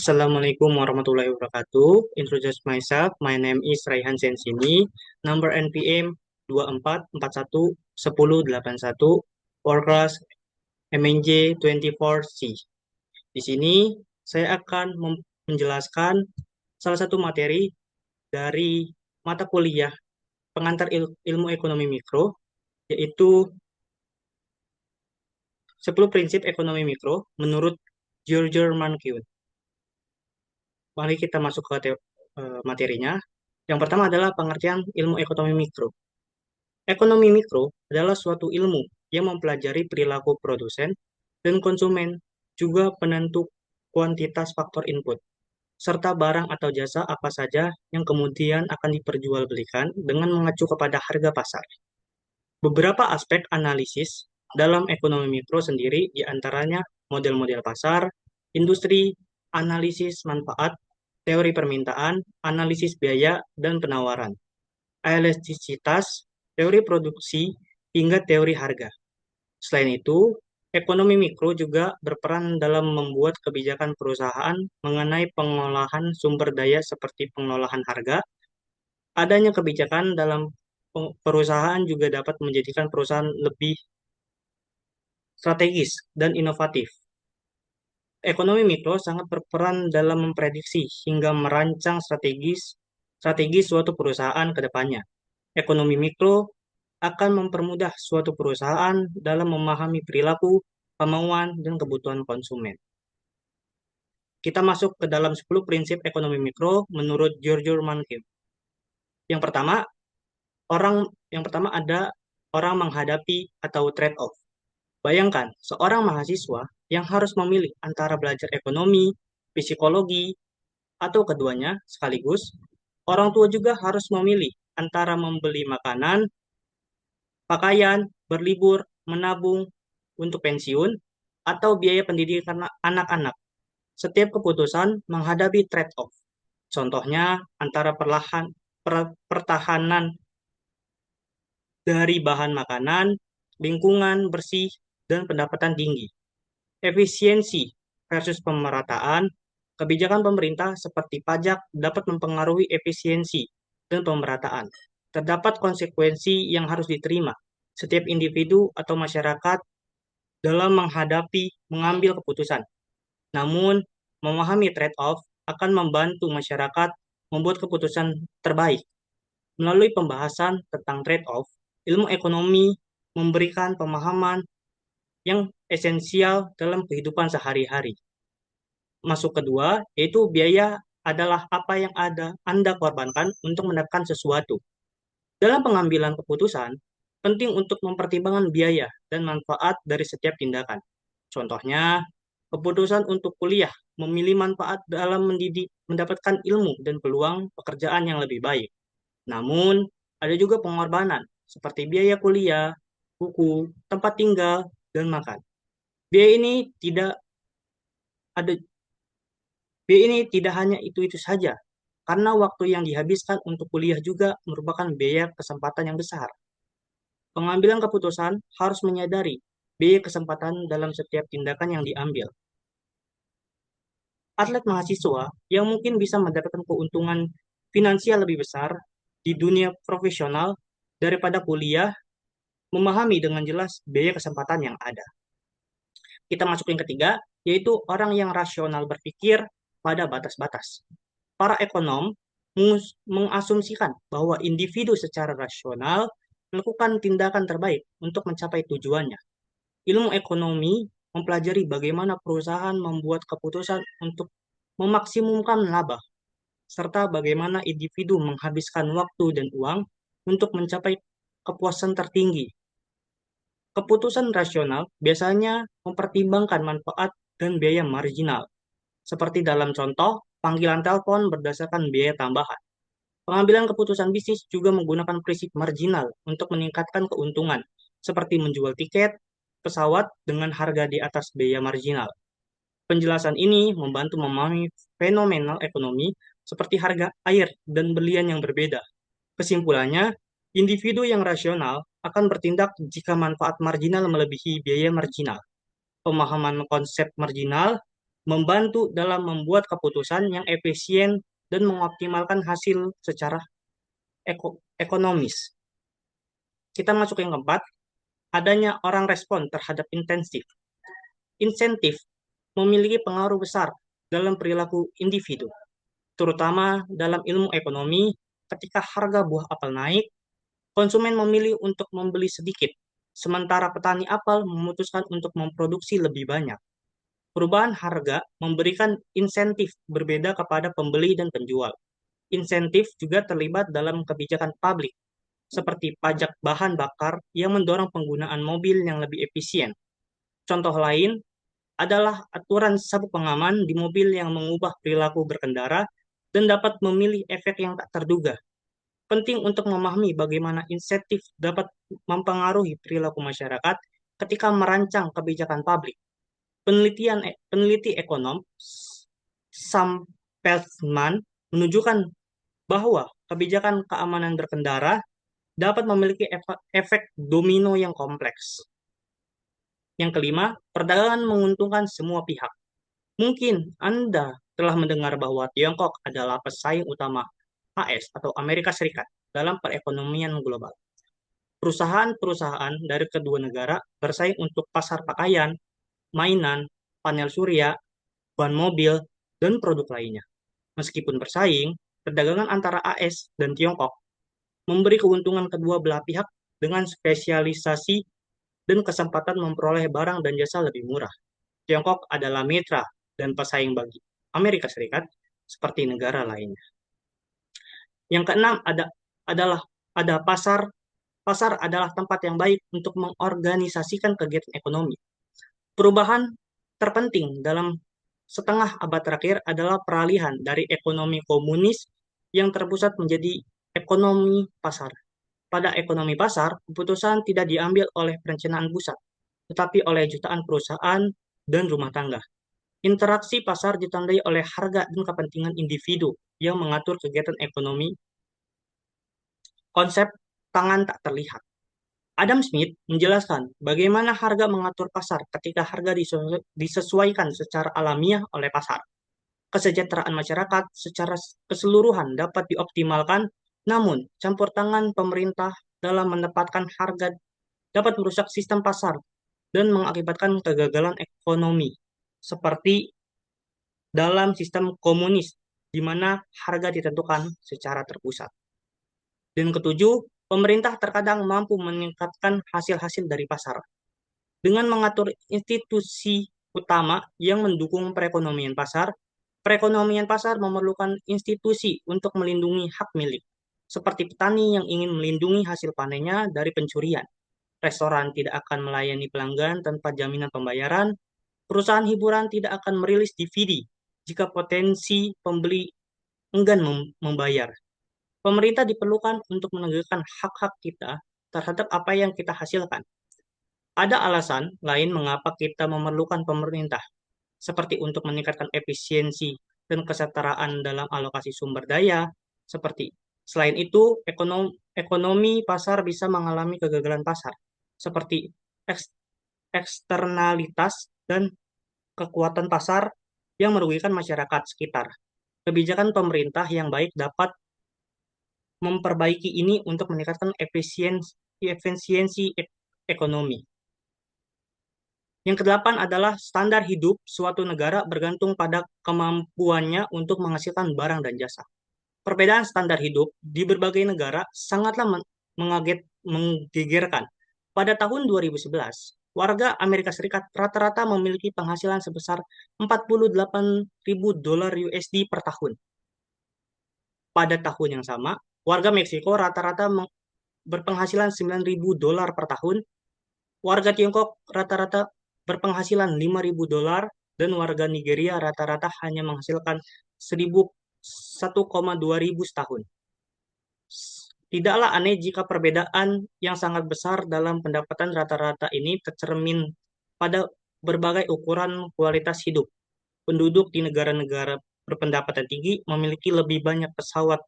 Assalamualaikum warahmatullahi wabarakatuh. Introduce myself. My name is Raihan Sensini. Number NPM 24411081. Work class MNJ 24C. Di sini saya akan menjelaskan salah satu materi dari mata kuliah pengantar ilmu ekonomi mikro, yaitu 10 prinsip ekonomi mikro menurut George Mankiw. Mari kita masuk ke materinya. Yang pertama adalah pengertian ilmu ekonomi mikro. Ekonomi mikro adalah suatu ilmu yang mempelajari perilaku produsen dan konsumen, juga penentu kuantitas faktor input, serta barang atau jasa apa saja yang kemudian akan diperjualbelikan dengan mengacu kepada harga pasar. Beberapa aspek analisis dalam ekonomi mikro sendiri diantaranya model-model pasar, industri, analisis manfaat, teori permintaan, analisis biaya, dan penawaran, elastisitas, teori produksi, hingga teori harga. Selain itu, ekonomi mikro juga berperan dalam membuat kebijakan perusahaan mengenai pengolahan sumber daya seperti pengolahan harga. Adanya kebijakan dalam perusahaan juga dapat menjadikan perusahaan lebih strategis dan inovatif. Ekonomi mikro sangat berperan dalam memprediksi hingga merancang strategi suatu perusahaan ke depannya. Ekonomi mikro akan mempermudah suatu perusahaan dalam memahami perilaku, kemauan, dan kebutuhan konsumen. Kita masuk ke dalam 10 prinsip ekonomi mikro menurut George Mankiw. Yang pertama, yang pertama ada orang menghadapi atau trade-off. Bayangkan, seorang mahasiswa yang harus memilih antara belajar ekonomi, psikologi, atau keduanya sekaligus. Orang tua juga harus memilih antara membeli makanan, pakaian, berlibur, menabung untuk pensiun, atau biaya pendidikan anak-anak. Setiap keputusan menghadapi trade-off. Contohnya antara pertahanan dari bahan makanan, lingkungan bersih, dan pendapatan tinggi. Efisiensi versus pemerataan, kebijakan pemerintah seperti pajak dapat mempengaruhi efisiensi dan pemerataan. Terdapat konsekuensi yang harus diterima setiap individu atau masyarakat dalam mengambil keputusan. Namun, memahami trade-off akan membantu masyarakat membuat keputusan terbaik. Melalui pembahasan tentang trade-off, ilmu ekonomi memberikan pemahaman yang esensial dalam kehidupan sehari-hari. Masuk kedua, yaitu biaya adalah apa yang Anda korbankan untuk mendapatkan sesuatu. Dalam pengambilan keputusan, penting untuk mempertimbangkan biaya dan manfaat dari setiap tindakan. Contohnya, keputusan untuk kuliah memilih manfaat dalam mendapatkan ilmu dan peluang pekerjaan yang lebih baik. Namun, ada juga pengorbanan seperti biaya kuliah, buku, tempat tinggal, dan makan. Biaya ini tidak ada Biaya ini tidak hanya itu-itu saja, karena waktu yang dihabiskan untuk kuliah juga merupakan biaya kesempatan yang besar. Pengambilan keputusan harus menyadari biaya kesempatan dalam setiap tindakan yang diambil. Atlet mahasiswa yang mungkin bisa mendapatkan keuntungan finansial lebih besar di dunia profesional daripada kuliah, memahami dengan jelas biaya kesempatan yang ada. Kita masuk yang ketiga, yaitu orang yang rasional berpikir pada batas-batas. Para ekonom mengasumsikan bahwa individu secara rasional melakukan tindakan terbaik untuk mencapai tujuannya. Ilmu ekonomi mempelajari bagaimana perusahaan membuat keputusan untuk memaksimumkan laba, serta bagaimana individu menghabiskan waktu dan uang untuk mencapai kepuasan tertinggi. Keputusan rasional biasanya mempertimbangkan manfaat dan biaya marginal, seperti dalam contoh panggilan telepon berdasarkan biaya tambahan. Pengambilan keputusan bisnis juga menggunakan prinsip marginal untuk meningkatkan keuntungan, seperti menjual tiket pesawat dengan harga di atas biaya marginal. Penjelasan ini membantu memahami fenomenal ekonomi seperti harga air dan berlian yang berbeda. Kesimpulannya, individu yang rasional akan bertindak jika manfaat marginal melebihi biaya marginal. Pemahaman konsep marginal membantu dalam membuat keputusan yang efisien dan mengoptimalkan hasil secara ekonomis. Kita masuk yang keempat, adanya orang respon terhadap intensif. Insentif memiliki pengaruh besar dalam perilaku individu, terutama dalam ilmu ekonomi. Ketika harga buah apel naik, konsumen memilih untuk membeli sedikit, sementara petani apel memutuskan untuk memproduksi lebih banyak. Perubahan harga memberikan insentif berbeda kepada pembeli dan penjual. Insentif juga terlibat dalam kebijakan publik, seperti pajak bahan bakar yang mendorong penggunaan mobil yang lebih efisien. Contoh lain adalah aturan sabuk pengaman di mobil yang mengubah perilaku berkendara dan dapat memilih efek yang tak terduga. Penting untuk memahami bagaimana insentif dapat mempengaruhi perilaku masyarakat ketika merancang kebijakan publik. Peneliti ekonom Sam Peltzman menunjukkan bahwa kebijakan keamanan berkendara dapat memiliki efek domino yang kompleks. Yang kelima, perdagangan menguntungkan semua pihak. Mungkin Anda telah mendengar bahwa Tiongkok adalah pesaing utama AS atau Amerika Serikat dalam perekonomian global. Perusahaan-perusahaan dari kedua negara bersaing untuk pasar pakaian, mainan, panel surya, ban mobil, dan produk lainnya. Meskipun bersaing, perdagangan antara AS dan Tiongkok memberi keuntungan kedua belah pihak dengan spesialisasi dan kesempatan memperoleh barang dan jasa lebih murah. Tiongkok adalah mitra dan pesaing bagi Amerika Serikat seperti negara lainnya. Yang keenam adalah ada pasar. Pasar adalah tempat yang baik untuk mengorganisasikan kegiatan ekonomi. Perubahan terpenting dalam setengah abad terakhir adalah peralihan dari ekonomi komunis yang terpusat menjadi ekonomi pasar. Pada ekonomi pasar, keputusan tidak diambil oleh perencanaan pusat, tetapi oleh jutaan perusahaan dan rumah tangga. Interaksi pasar ditandai oleh harga dan kepentingan individu yang mengatur kegiatan ekonomi. Konsep tangan tak terlihat. Adam Smith menjelaskan bagaimana harga mengatur pasar ketika harga disesuaikan secara alamiah oleh pasar. Kesejahteraan masyarakat secara keseluruhan dapat dioptimalkan, namun campur tangan pemerintah dalam menetapkan harga dapat merusak sistem pasar dan mengakibatkan kegagalan ekonomi, seperti dalam sistem komunis, di mana harga ditentukan secara terpusat. Dan ketujuh, pemerintah terkadang mampu meningkatkan hasil-hasil dari pasar dengan mengatur institusi utama yang mendukung perekonomian pasar memerlukan institusi untuk melindungi hak milik, seperti petani yang ingin melindungi hasil panennya dari pencurian. Restoran tidak akan melayani pelanggan tanpa jaminan pembayaran. Perusahaan hiburan tidak akan merilis DVD jika potensi pembeli enggan membayar. Pemerintah diperlukan untuk menegakkan hak-hak kita terhadap apa yang kita hasilkan. Ada alasan lain mengapa kita memerlukan pemerintah, seperti untuk meningkatkan efisiensi dan kesetaraan dalam alokasi sumber daya, seperti selain itu, ekonomi pasar bisa mengalami kegagalan pasar, seperti eksternalitas dan kekuatan pasar yang merugikan masyarakat sekitar. Kebijakan pemerintah yang baik dapat memperbaiki ini untuk meningkatkan efisiensi ekonomi. Yang kedelapan adalah standar hidup suatu negara bergantung pada kemampuannya untuk menghasilkan barang dan jasa. Perbedaan standar hidup di berbagai negara sangatlah menggegerkan. Pada tahun 2011, warga Amerika Serikat rata-rata memiliki penghasilan sebesar 48.000 dolar USD per tahun. Pada tahun yang sama, warga Meksiko rata-rata berpenghasilan 9.000 dolar per tahun, warga Tiongkok rata-rata berpenghasilan 5.000 dolar, dan warga Nigeria rata-rata hanya menghasilkan 1,2 ribu setahun. Tidaklah aneh jika perbedaan yang sangat besar dalam pendapatan rata-rata ini tercermin pada berbagai ukuran kualitas hidup. Penduduk di negara-negara berpendapatan tinggi memiliki lebih banyak pesawat,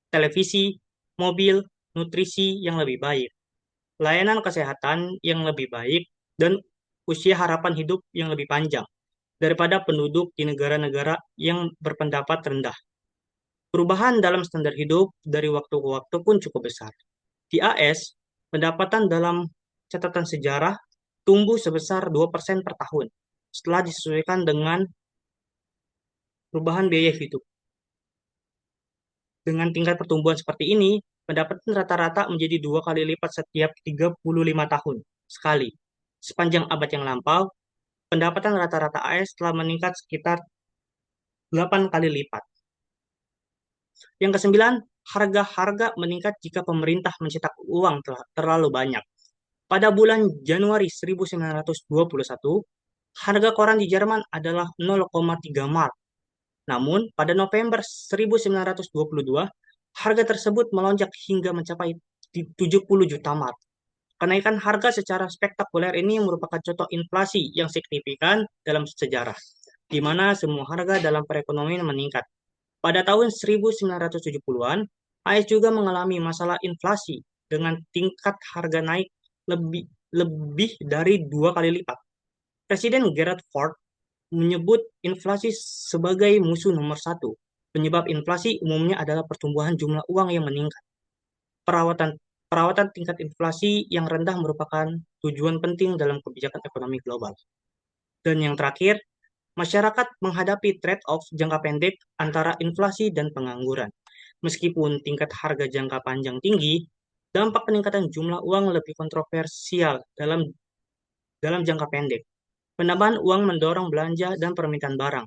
televisi, mobil, nutrisi yang lebih baik, layanan kesehatan yang lebih baik, dan usia harapan hidup yang lebih panjang. daripada penduduk di negara-negara yang berpendapat rendah. Perubahan dalam standar hidup dari waktu ke waktu pun cukup besar. Di AS, pendapatan dalam catatan sejarah tumbuh sebesar 2% per tahun setelah disesuaikan dengan perubahan biaya hidup. Dengan tingkat pertumbuhan seperti ini, pendapatan rata-rata menjadi 2 kali lipat setiap 35 tahun sekali. Sepanjang abad yang lampau, pendapatan rata-rata AS telah meningkat sekitar 8 kali lipat. Yang kesembilan, harga-harga meningkat jika pemerintah mencetak uang terlalu banyak. Pada bulan Januari 1921, harga koran di Jerman adalah 0,3 mark. Namun, pada November 1922, harga tersebut melonjak hingga mencapai 70 juta mark. Kenaikan harga secara spektakuler ini merupakan contoh inflasi yang signifikan dalam sejarah, di mana semua harga dalam perekonomian meningkat. Pada tahun 1970-an, AS juga mengalami masalah inflasi dengan tingkat harga naik lebih lebih dari 2 kali lipat. Presiden Gerald Ford menyebut inflasi sebagai musuh nomor satu. Penyebab inflasi umumnya adalah pertumbuhan jumlah uang yang meningkat. Perawatan perawatan tingkat inflasi yang rendah merupakan tujuan penting dalam kebijakan ekonomi global. Dan yang terakhir, masyarakat menghadapi trade-off jangka pendek antara inflasi dan pengangguran. Meskipun tingkat harga jangka panjang tinggi, dampak peningkatan jumlah uang lebih kontroversial dalam jangka pendek. Penambahan uang mendorong belanja dan permintaan barang,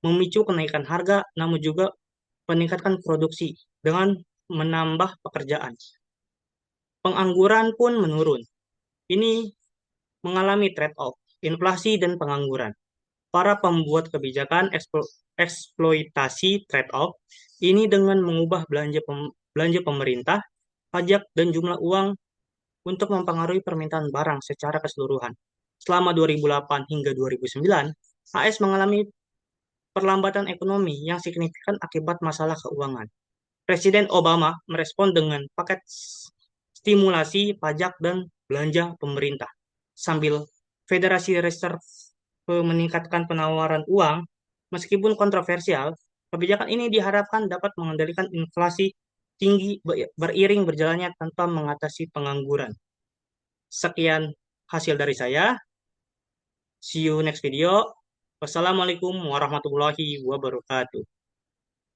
memicu kenaikan harga, namun juga meningkatkan produksi dengan menambah pekerjaan. Pengangguran pun menurun. Ini mengalami trade-off, inflasi dan pengangguran. Para pembuat kebijakan eksploitasi trade-off ini dengan mengubah belanja pemerintah, pajak, dan jumlah uang untuk mempengaruhi permintaan barang secara keseluruhan. Selama 2008 hingga 2009, AS mengalami perlambatan ekonomi yang signifikan akibat masalah keuangan. Presiden Obama merespon dengan paket stimulasi pajak dan belanja pemerintah, sambil Federasi Reserve meningkatkan penawaran uang. Meskipun kontroversial, kebijakan ini diharapkan dapat mengendalikan inflasi tinggi beriring berjalannya tanpa mengatasi pengangguran. Sekian hasil dari saya. See you next video. Wassalamualaikum warahmatullahi wabarakatuh.